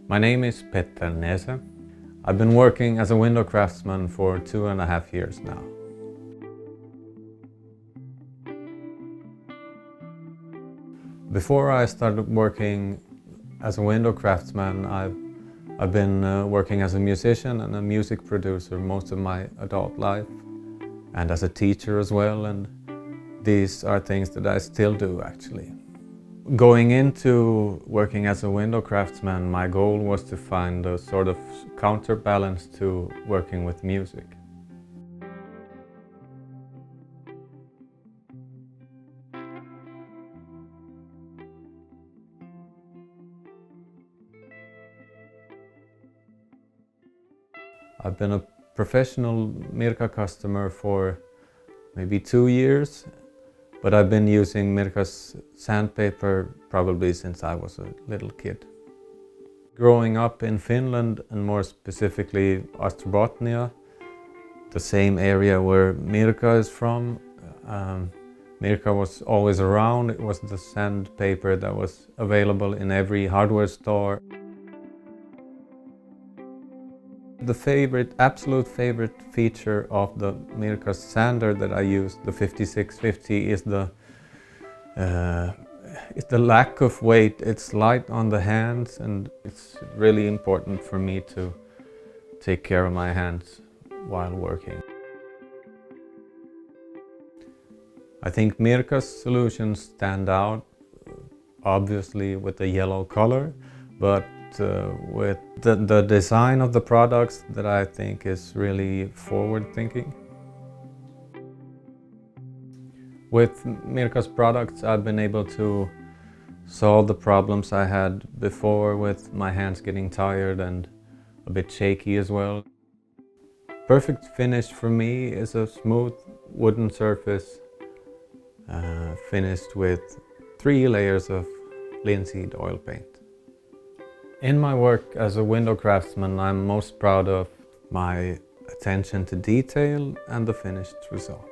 My name is Petter Nese. I've been working as a window craftsman for 2.5 years now. Before I started working as a window craftsman, I've been working as a musician and a music producer most of my adult life, and as a teacher as well, and these are things that I still do actually. Going into working as a window craftsman, my goal was to find a sort of counterbalance to working with music. I've been a professional Mirka customer for maybe 2 years, but I've been using Mirka's sandpaper probably since I was a little kid. Growing up in Finland, and more specifically Österbotten, the same area where Mirka is from, Mirka was always around. It was the sandpaper that was available in every hardware store. The absolute favorite feature of the Mirka sander that I use, the 5650, is the lack of weight. It's light on the hands, and it's really important for me to take care of my hands while working. I think Mirka's solutions stand out, obviously with the yellow color, but with the design of the products that I think is really forward-thinking. With Mirka's products, I've been able to solve the problems I had before with my hands getting tired and a bit shaky as well. Perfect finish for me is a smooth wooden surface finished with 3 layers of linseed oil paint. In my work as a window craftsman, I'm most proud of my attention to detail and the finished result.